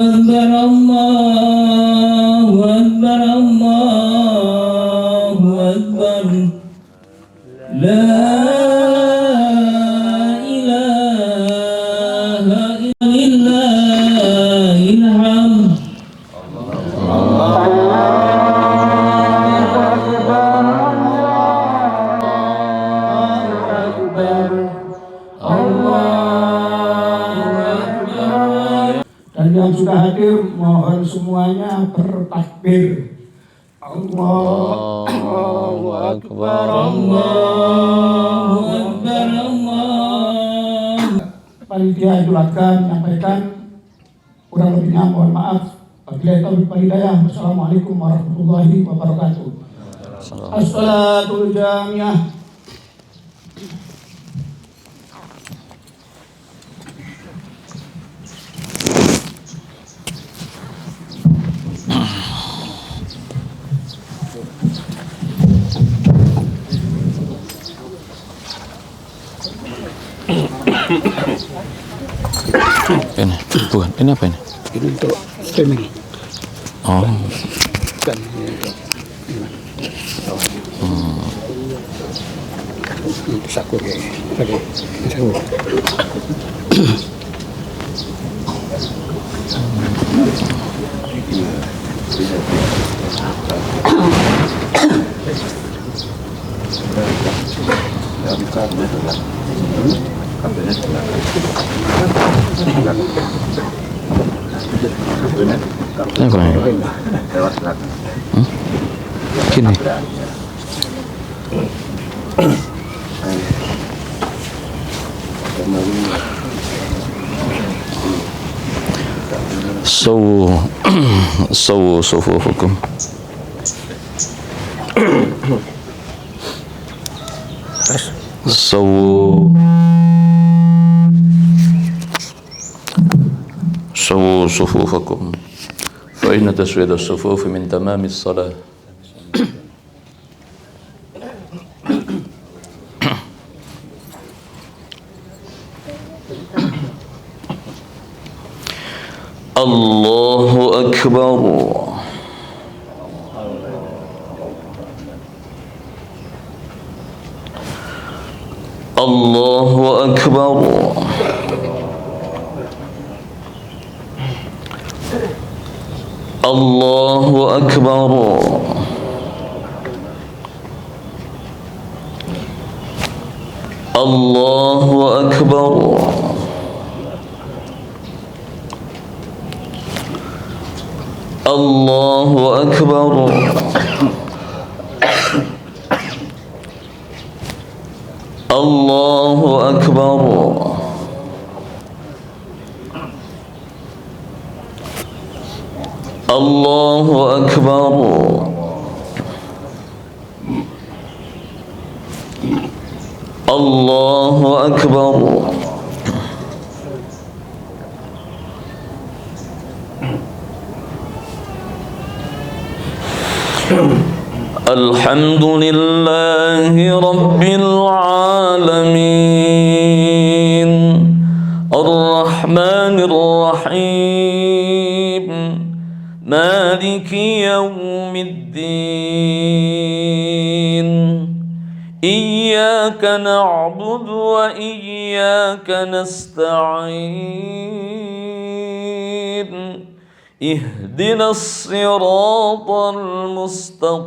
أكبر الله أكبر الله أكبر لا إله إلا الله الحمد Dan yang sudah hadir mohon semuanya bertakbir. Allahu Akbar, Allahu Akbar Allah. Panitia Idul Adha menyampaikan kurang lebihnya mohon maaf. Wabillahi taufiq wal hidayah. Wassalamualaikum warahmatullahi wabarakatuh. As-salatul jamiah. Ini bukan, ini apa ini? Ini untuk streaming. Oh. Kan sakur ya. Oke. Sakur. Ini apa ini? Gini. سووا صفوفكم. سووا صفوفكم فإن تسوية الصفوف من تمام الصلاة. الله أكبر. الله أكبر. الله أكبر. الله أكبر. الله أكبر. الله أكبر. الله أكبر. الله أكبر. الحمد لله رب العالمين الرحمن الرحيم مالك يوم الدين إياك نعبد وإياك نستعين اهدنا الصراط المستقيم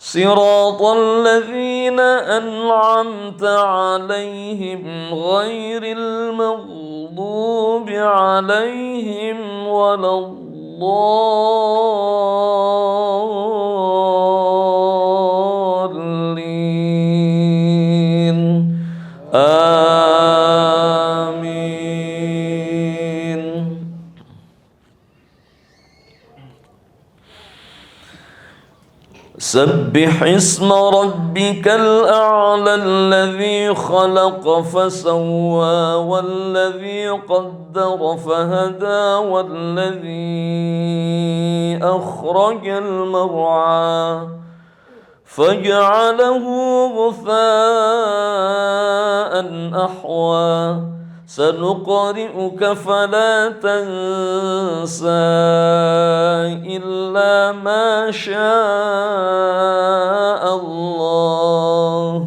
صراط الذين أنعمت عليهم غير المغضوب عليهم ولا الضالين آمين. سبح اسم ربك الأعلى الذي خلق فسوى والذي قدر فهدى والذي أخرج المرعى فجعله غثاء أحوى سنقرئك فلا تنسى إلا ما شاء الله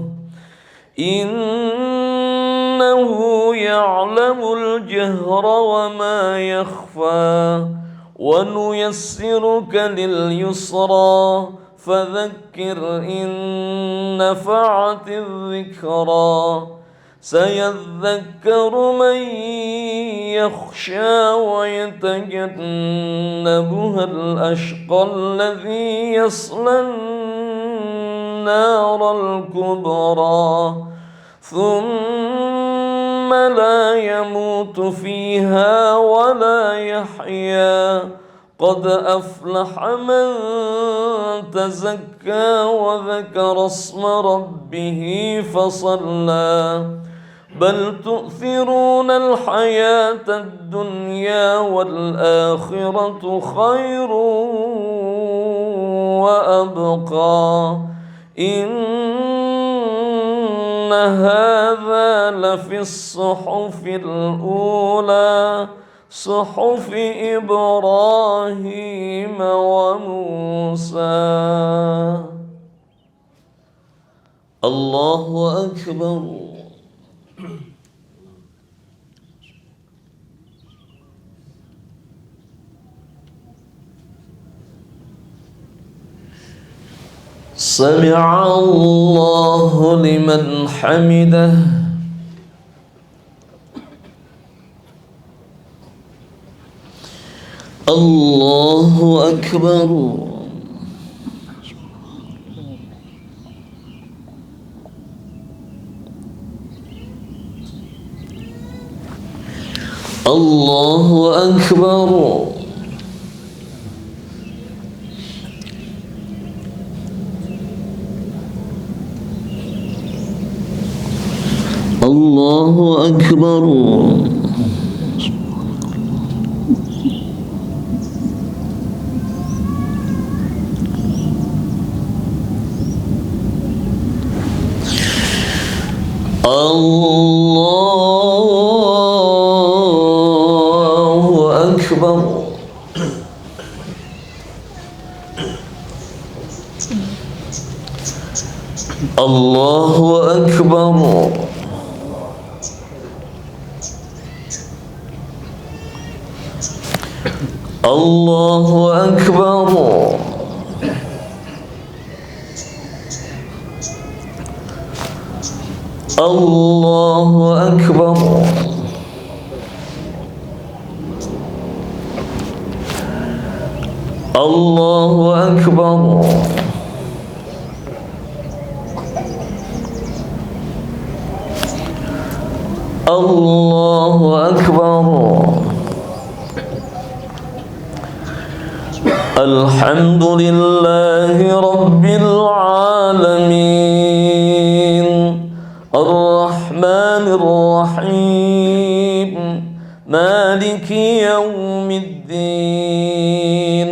إنه يعلم الجهر وما يخفى ونيسرك لليسرى فذكر إن نفعت الذكرى سيذكر من يخشى ويتجنبها الأشقى الذي يصلى النار الكبرى ثم لا يموت فيها ولا يحيا قد أفلح من تزكى وذكر اسم ربه فصلى بل تؤثرون الحياة الدنيا والآخرة خير وأبقى إن هذا لفي الصحف الأولى صحف إبراهيم وموسى. الله أكبر. سمع الله لمن حمده. الله أكبر. الله أكبر. الله أكبر. الله أكبر. الله أكبر. الله أكبر. الله أكبر. الله أكبر. الله أكبر. الحمد لله رب العالمين الرحمن الرحيم مالك يوم الدين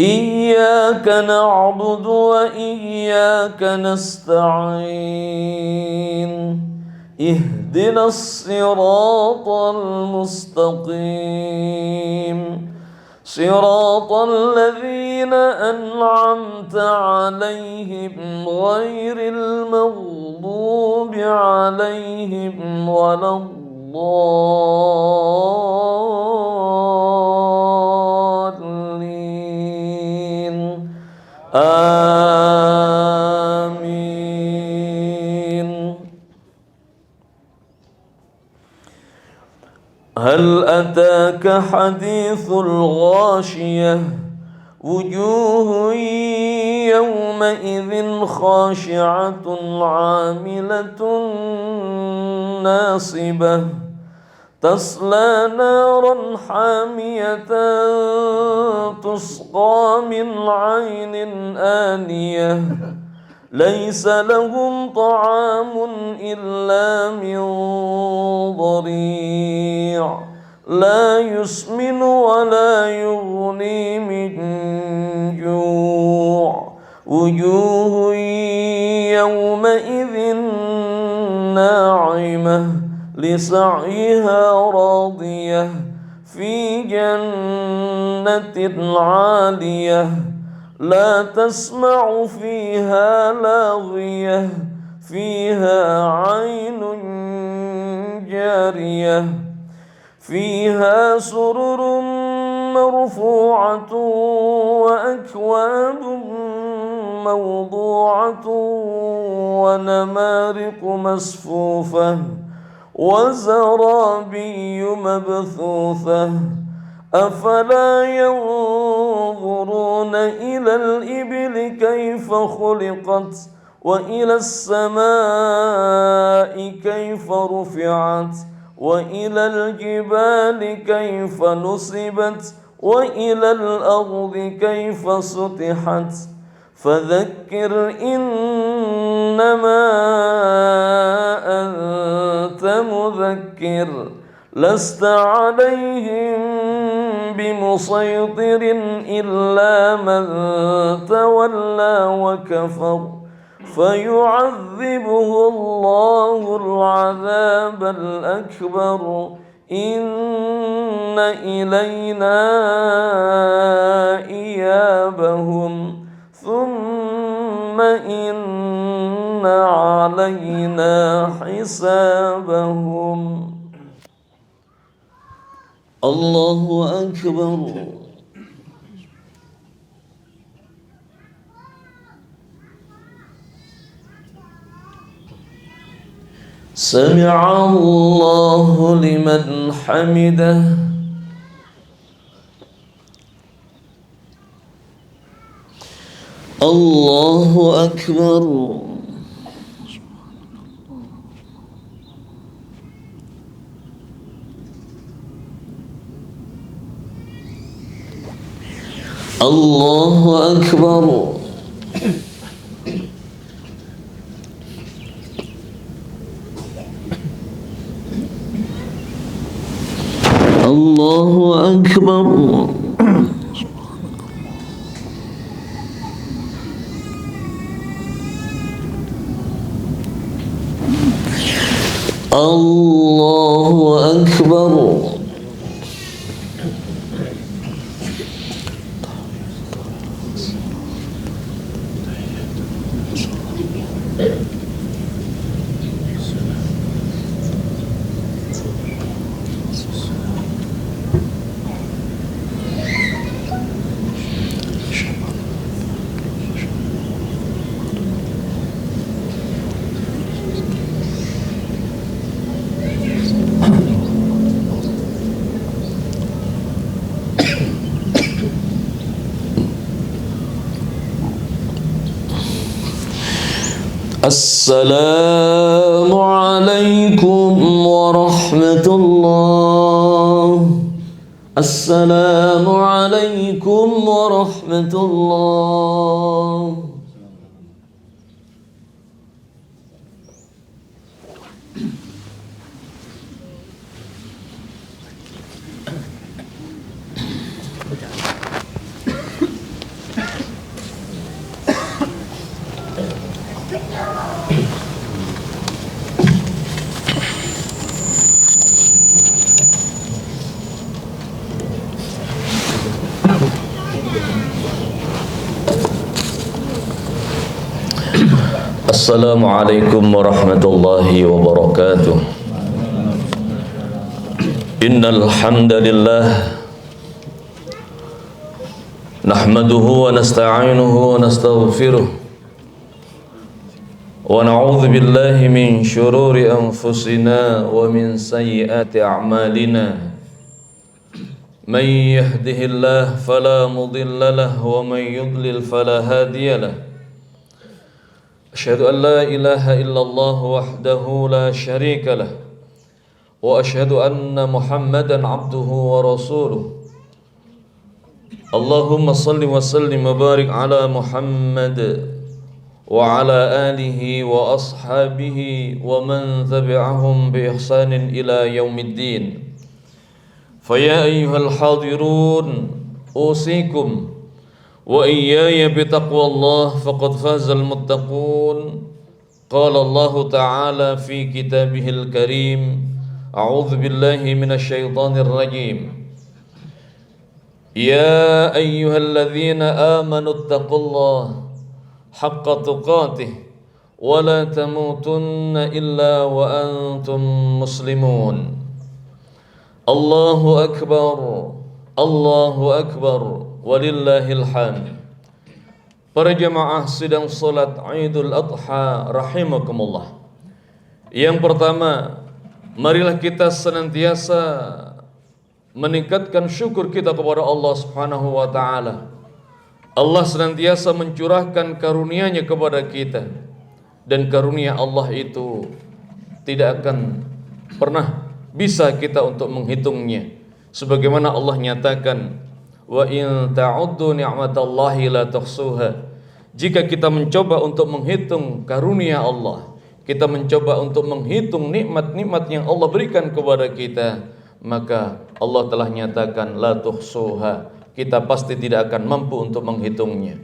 إياك نعبد وإياك نستعين اهدنا الصراط المستقيم صراط الذين أنعمت عليهم غير المغضوب عليهم ولا الضالين آمين. هل أتاك حديث الغاشية وجوه يومئذ خاشعة عاملة ناصبة تصلى نارا حامية تسقى من عين آنية ليس لهم طعام إلا من ضريع لا يسمن ولا يغني من جوع وجوه يومئذ ناعمة لسعيها راضية في جنة عالية لا تسمع فيها لاغية فيها عين جارية فيها سرر مرفوعة وأكواب موضوعة ونمارق مصفوفة وزرابي مبثوثة أفلا ينظرون إلى الإبل كيف خلقت وإلى السماء كيف رفعت وإلى الجبال كيف نصبت وإلى الأرض كيف سطحت فذكر إنما أنت مذكر لست عليهم بمسيطر إلا من تولى وكفر فيعذبه الله العذاب الأكبر إن إلينا إيابهم ثم إن علينا حسابهم. الله أكبر. سمع الله لمن حمده. الله أكبر. الله أكبر. الله أكبر. الله أكبر. السلام عليكم ورحمة الله. السلام عليكم ورحمة الله. Assalamualaikum warahmatullahi wabarakatuh. Innal hamdalillah nahmaduhu wa nasta'inuhu wa nastaghfiruh wa na'udzu billahi min shururi anfusina wa min sayyiati a'malina. May yahdihillahu fala mudilla lahu wa may yudlil fala hadiya lahu. أشهد أن لا إله إلا الله وحده لا شريك له وأشهد أن محمدا عبده ورسوله. اللهم صل وسلم وبارك على محمد وعلى آله وأصحابه ومن تبعهم بإحسان إلى يوم الدين. فيا أيها الحاضرون أوصيكم وإياي بتقوى الله فقد فاز المتقون. قال الله تعالى في كتابه الكريم أعوذ بالله من الشيطان الرجيم يا أيها الذين آمنوا اتقوا الله حق تقاته ولا تموتن إلا وأنتم مسلمون الله أكبر ولله الحمد. Para jamaah sidang salat Idul Adha rahimakumullah. Yang pertama, marilah kita senantiasa meningkatkan syukur kita kepada Allah Subhanahu wa taala. Allah senantiasa mencurahkan karunia-Nya kepada kita, dan karunia Allah itu tidak akan pernah bisa kita untuk menghitungnya. Sebagaimana Allah nyatakan, wa in ta'uddu ni'matallahi la tuhsuha. Jika kita mencoba untuk menghitung karunia Allah, kita mencoba untuk menghitung nikmat-nikmat yang Allah berikan kepada kita, maka Allah telah nyatakan la tuhsuha, kita pasti tidak akan mampu untuk menghitungnya.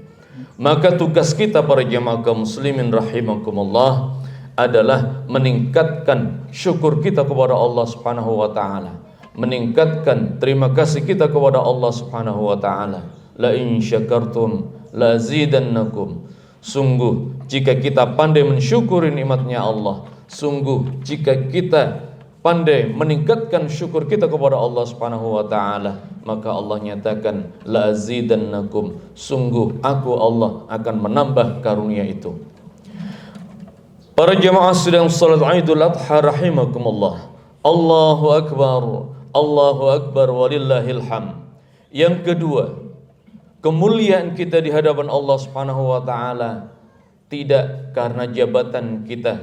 Maka tugas kita para jamaah kaum muslimin rahimakumullah adalah meningkatkan syukur kita kepada Allah Subhanahu wa taala, meningkatkan terima kasih kita kepada Allah Subhanahu wa taala. La in syakartum la zidannakum. Sungguh jika kita pandai mensyukuri nikmatnya Allah, sungguh jika kita pandai meningkatkan syukur kita kepada Allah Subhanahu wa taala, maka Allah nyatakan la azidannakum, sungguh aku Allah akan menambah karunia itu. Para jamaah sidang salat Idul Adha rahimakumullah. Allahu akbar walillahil hamd. Yang kedua, kemuliaan kita di hadapan Allah Subhanahu wa taala tidak karena jabatan kita,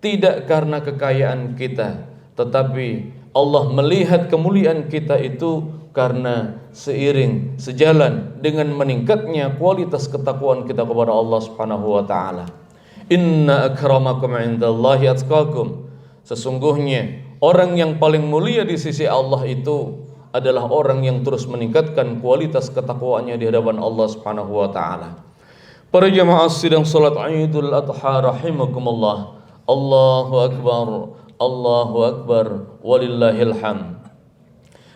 tidak karena kekayaan kita, tetapi Allah melihat kemuliaan kita itu karena seiring sejalan dengan meningkatnya kualitas ketakwaan kita kepada Allah Subhanahu wa taala. Inna akramakum indallahi atqakum. Sesungguhnya orang yang paling mulia di sisi Allah itu adalah orang yang terus meningkatkan kualitas ketakwaannya di hadapan Allah Subhanahu wa taala. Para jamaah sidang salat Idul Adha rahimakumullah. Allahu akbar walillahil hamd.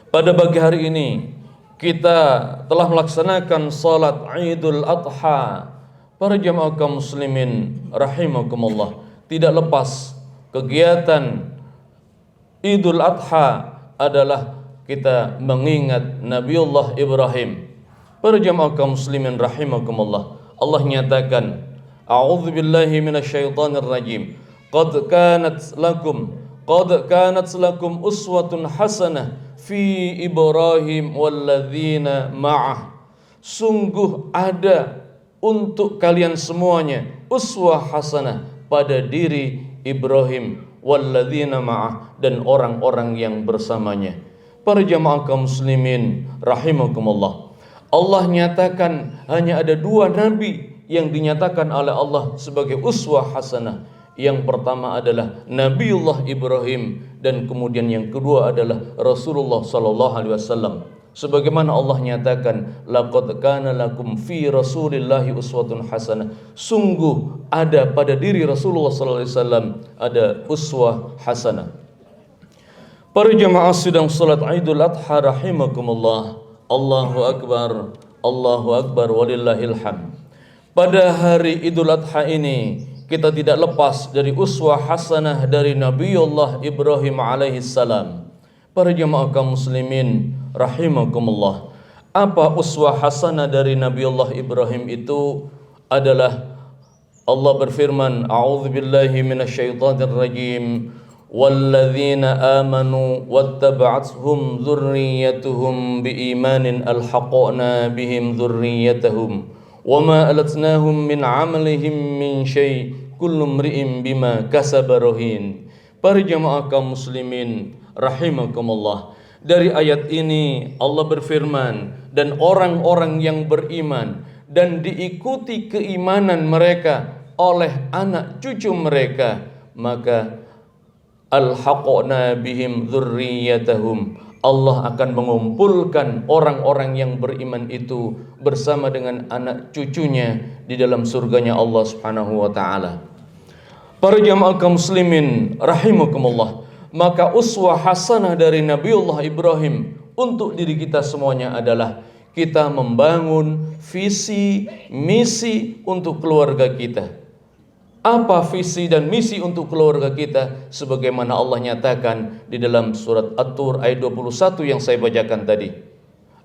Pada pagi hari ini kita telah melaksanakan salat Idul Adha. Para jamaah kaum muslimin rahimakumullah, tidak lepas kegiatan Idul Adha adalah kita mengingat Nabiullah Ibrahim. Para jamaah kaum muslimin rahimakumullah, Allah nyatakan, a'udzu billahi minasyaitonir rajim. Qad kanat lakum uswatun hasanah fi Ibrahim walladzina ma'ah. Sungguh ada untuk kalian semuanya uswah hasanah pada diri Ibrahim walladzina ma'ah, dan orang-orang yang bersamanya. Para jamaah kaum muslimin rahimakumullah, Allah nyatakan hanya ada dua nabi yang dinyatakan oleh Allah sebagai uswah hasanah. Yang pertama adalah Nabiullah Ibrahim, dan kemudian yang kedua adalah Rasulullah sallallahu alaihi wasallam. Sebagaimana Allah nyatakan, laqad kana lakum fi rasulillahi uswatun hasanah. Sungguh ada pada diri Rasulullah sallallahu alaihi wasallam ada uswah hasanah. Para jamaah sidang salat Idul Adha rahimakumullah. Allahu akbar walillahil hamd. Pada hari Idul Adha ini kita tidak lepas dari uswah hasanah dari Nabiullah Ibrahim alaihissalam. Para jamaah kaum muslimin rahimakumullah, apa uswah hasanah dari Nabiullah Ibrahim itu adalah Allah berfirman, a'udzu billahi minasyaitonir rajim, walladzina amanu wattaba'athum dzurriyyatuhum biimanin alhaqna bihim dzurriyyatahum wama alatnahum min amalihim min syai' kullu imri'in bima kasaba rahin. Para jamaah kaum muslimin rahimakumullah, dari ayat ini Allah berfirman, dan orang-orang yang beriman dan diikuti keimanan mereka oleh anak cucu mereka, maka alhaqna bihim dzurriyyatahum, Allah akan mengumpulkan orang-orang yang beriman itu bersama dengan anak cucunya di dalam surganya Allah Subhanahu wa taala. Para jamaah kaum muslimin rahimakumullah, Maka uswah hasanah dari Nabiullah Ibrahim untuk diri kita semuanya adalah kita membangun visi, misi untuk keluarga kita. Apa visi dan misi untuk keluarga kita? Sebagaimana Allah nyatakan di dalam surat At-Tur ayat 21 yang saya bacakan tadi.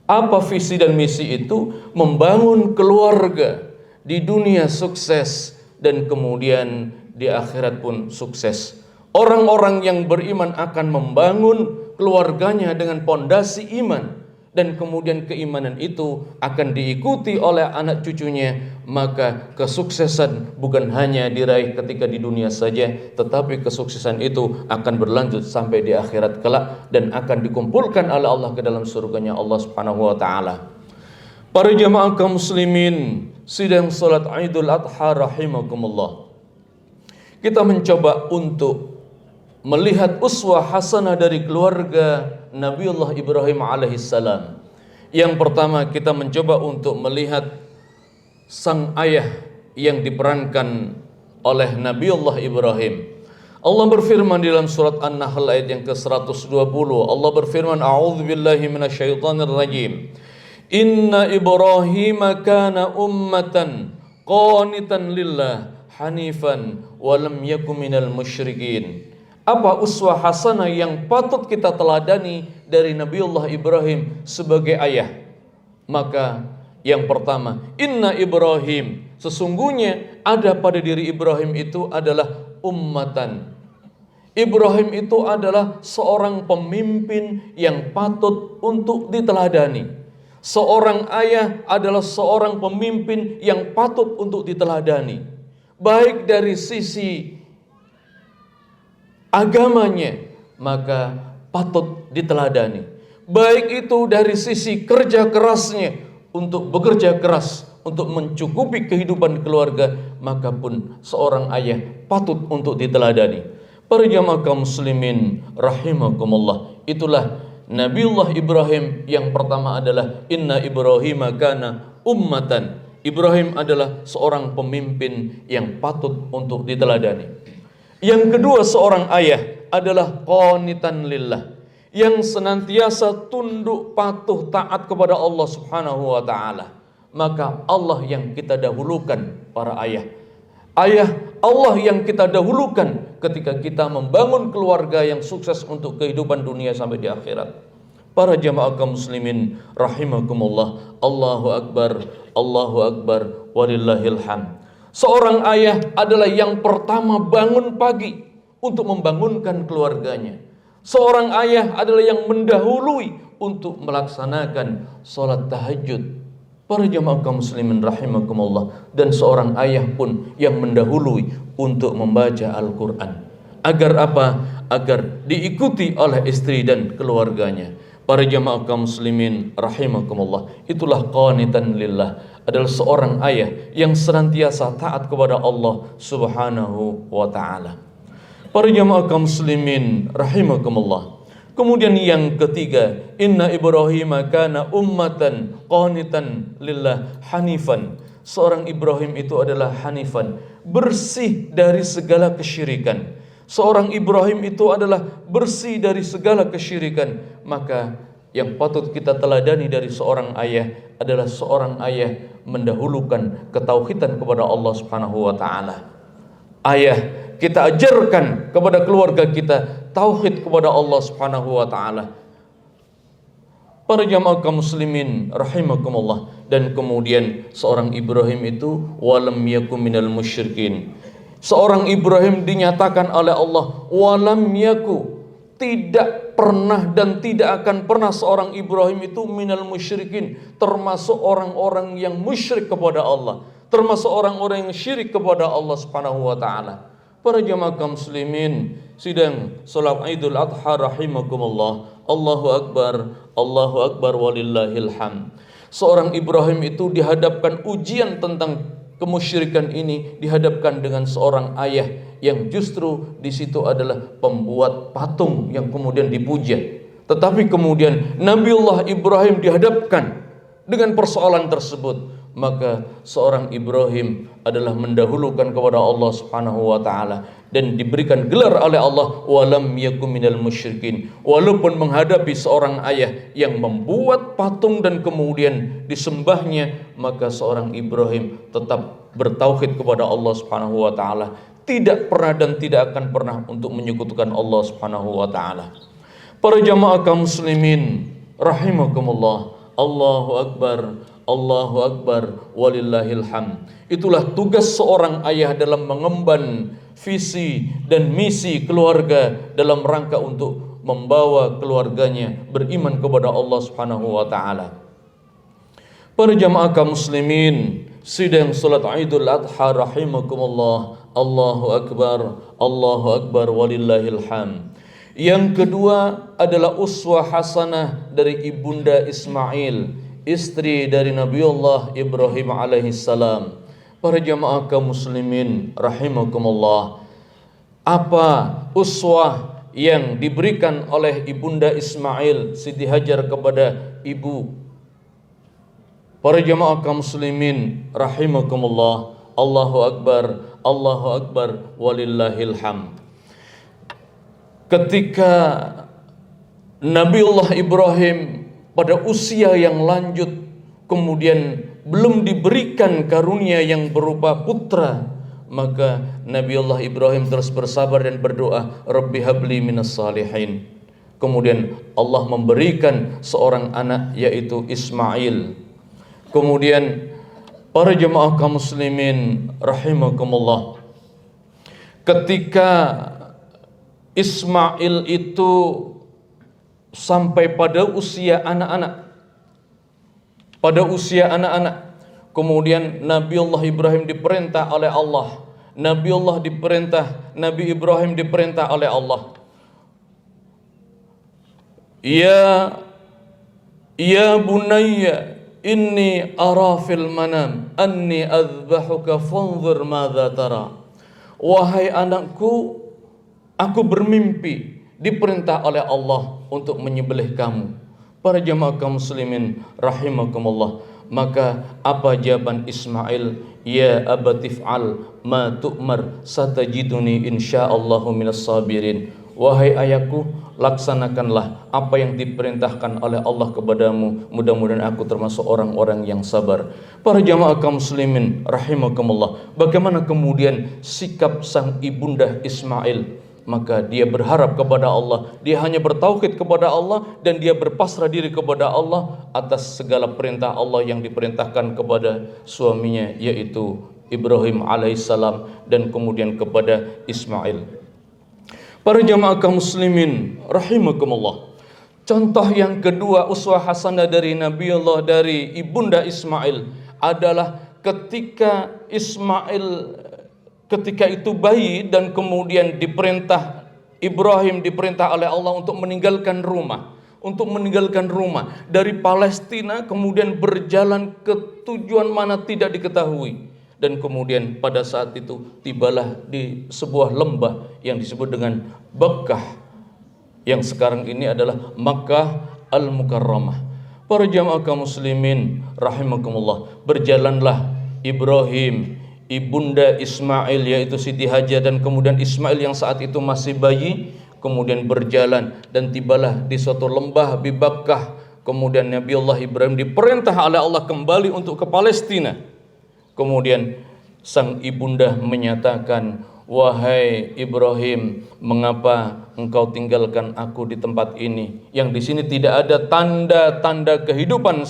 Apa visi dan misi itu? Membangun keluarga di dunia sukses dan kemudian di akhirat pun sukses. Orang-orang yang beriman akan membangun keluarganya dengan pondasi iman, dan kemudian keimanan itu akan diikuti oleh anak cucunya, maka kesuksesan bukan hanya diraih ketika di dunia saja, tetapi kesuksesan itu akan berlanjut sampai di akhirat kelak dan akan dikumpulkan oleh Allah ke dalam surganya Allah Subhanahu wa taala. Para jamaah kaum muslimin sidang salat Idul Adha rahimakumullah. Kita mencoba untuk melihat uswah hasanah dari keluarga Nabiullah Ibrahim alaihissalam. Yang pertama kita mencoba untuk melihat sang ayah yang diperankan oleh Nabiullah Ibrahim. Allah berfirman di dalam surat An-Nahl ayat yang ke-120. Allah berfirman, a'udzubillahi minasyaitonir rajim. Inna Ibrahim kana ummatan qanitan lillah hanifan wa lam yakun minal musyrikin. Apa uswah hasanah yang patut kita teladani dari Nabiullah Ibrahim sebagai ayah? Maka yang pertama, inna Ibrahim, sesungguhnya ada pada diri Ibrahim itu adalah ummatan. Ibrahim itu adalah seorang pemimpin yang patut untuk diteladani. Seorang ayah adalah seorang pemimpin yang patut untuk diteladani, baik dari sisi agamanya, maka patut diteladani. Baik itu dari sisi kerja kerasnya, untuk bekerja keras untuk mencukupi kehidupan keluarga, maka pun seorang ayah patut untuk diteladani. Para jamaah kaum muslimin rahimakumullah, itulah Nabiullah Ibrahim. Yang pertama adalah inna Ibrahim kana ummatan. Ibrahim adalah seorang pemimpin yang patut untuk diteladani. Yang kedua, seorang ayah adalah qanitan lillah, yang senantiasa tunduk patuh taat kepada Allah Subhanahu wa taala. Maka Allah yang kita dahulukan para ayah. Ayah Allah yang kita dahulukan ketika kita membangun keluarga yang sukses untuk kehidupan dunia sampai di akhirat. Para jamaah kaum muslimin rahimakumullah, Allahu akbar, Allahu akbar, walillahil hamd. Seorang ayah adalah yang pertama bangun pagi untuk membangunkan keluarganya. Seorang ayah adalah yang mendahului untuk melaksanakan sholat tahajud. Para jamaah kaum muslimin rahimakumullah, dan seorang ayah pun yang mendahului untuk membaca Al-Quran. Agar apa? Agar diikuti oleh istri dan keluarganya. Para jamaah kaum muslimin rahimakumullah, itulah qanitan lillah, adalah seorang ayah yang senantiasa taat kepada Allah Subhanahu wa taala. Para jamaah kaum muslimin rahimakumullah. Kemudian yang ketiga, inna Ibrahim kana ummatan qanitan lillah hanifan. Seorang Ibrahim itu adalah hanifan, bersih dari segala kesyirikan. Seorang Ibrahim itu adalah bersih dari segala kesyirikan. Maka yang patut kita teladani dari seorang ayah adalah seorang ayah mendahulukan ketauhidan kepada Allah Subhanahu wa taala. Ayah, kita ajarkan kepada keluarga kita tauhid kepada Allah Subhanahu wa taala. Para jamaah kaum muslimin rahimakumullah, dan kemudian seorang Ibrahim itu walam yakum minal musyrikin. Seorang Ibrahim dinyatakan oleh Allah walam yaku, tidak pernah dan tidak akan pernah seorang Ibrahim itu minal musyrikin, termasuk orang-orang yang musyrik kepada Allah, termasuk orang-orang yang syirik kepada Allah Subhanahu wa taala. Para jamaah kaum muslimin sidang salat Idul Adha rahimakumullah, Allahu akbar walillahil hamd. Seorang Ibrahim itu dihadapkan ujian tentang kemusyrikan ini, dihadapkan dengan seorang ayah yang justru di situ adalah pembuat patung yang kemudian dipuja. Tetapi kemudian Nabiullah Ibrahim dihadapkan dengan persoalan tersebut. maka seorang Ibrahim adalah mendahulukan kepada Allah Subhanahu wa taala dan diberikan gelar oleh Allah walam yakum minal musyrikin. Walaupun menghadapi seorang ayah yang membuat patung dan kemudian disembahnya, maka seorang Ibrahim tetap bertauhid kepada Allah Subhanahu wa taala, tidak pernah dan tidak akan pernah untuk menyekutukan Allah Subhanahu wa taala. Para jamaah kaum muslimin rahimakumullah, Allahu akbar, walillahil hamd. Itulah tugas seorang ayah dalam mengemban visi dan misi keluarga dalam rangka untuk membawa keluarganya beriman kepada Allah Subhanahu wa taala. Para jamaah kaum muslimin, sidang salat Idul Adha rahimakumullah, Allahu akbar, walillahil hamd. Yang kedua adalah uswah hasanah dari ibunda Ismail, istri dari Nabiullah Ibrahim alaihissalam. Para jamaah kaum muslimin rahimakumullah, apa uswah yang diberikan oleh ibunda Ismail Siti Hajar kepada ibu? Para jamaah kaum muslimin rahimakumullah, Allahu akbar, walillahil hamd. Ketika Nabiullah Ibrahim pada usia yang lanjut, kemudian belum diberikan karunia yang berupa putra, maka Nabiullah Ibrahim terus bersabar dan berdoa, Rabbi habli minas salihin. Kemudian Allah memberikan seorang anak, yaitu Ismail. Kemudian para jemaah kaum muslimin rahimakumullah, ketika Ismail itu sampai pada usia anak-anak, kemudian Nabiullah Ibrahim diperintah oleh Allah, Nabi Ibrahim diperintah oleh Allah, ya bunayya inni ara fil manam anni azbahuka fanzur madza tara. Wahai anakku, aku bermimpi diperintah oleh Allah untuk menyembelih kamu. Para jamaah kaum muslimin rahimakumullah, maka apa jawaban Ismail? Ya abatif'al ma tu'mar satajiduni insyaallahu minas sabirin. Wahai ayahku, laksanakanlah apa yang diperintahkan oleh Allah kepadamu, mudah-mudahan aku termasuk orang-orang yang sabar. Para jamaah kaum muslimin rahimakumullah, bagaimana kemudian sikap sang ibunda Ismail? Maka dia berharap kepada Allah, dia hanya bertauhid kepada Allah, dan dia berpasrah diri kepada Allah atas segala perintah Allah yang diperintahkan kepada suaminya, yaitu Ibrahim alaihissalam, dan kemudian kepada Ismail. Para jamaah kaum muslimin rahimakumullah, contoh yang kedua uswah hasanah dari Nabiullah, dari ibunda Ismail, adalah ketika Ismail ketika itu bayi dan kemudian Ibrahim diperintah oleh Allah untuk meninggalkan rumah dari Palestina, kemudian berjalan ke tujuan mana tidak diketahui, dan kemudian pada saat itu tibalah di sebuah lembah yang disebut dengan Bakkah, yang sekarang ini adalah Makkah Al-Mukarramah. Para jamaah kaum muslimin rahimakumullah, berjalanlah Ibrahim, ibunda Ismail yaitu Siti Hajar, dan kemudian Ismail yang saat itu masih bayi, kemudian berjalan dan tibalah di suatu lembah di Bakkah. Kemudian Nabiullah Ibrahim diperintah oleh Allah kembali untuk ke Palestina. Kemudian sang ibunda menyatakan, wahai Ibrahim, mengapa engkau tinggalkan aku di tempat ini, yang di sini tidak ada tanda-tanda kehidupan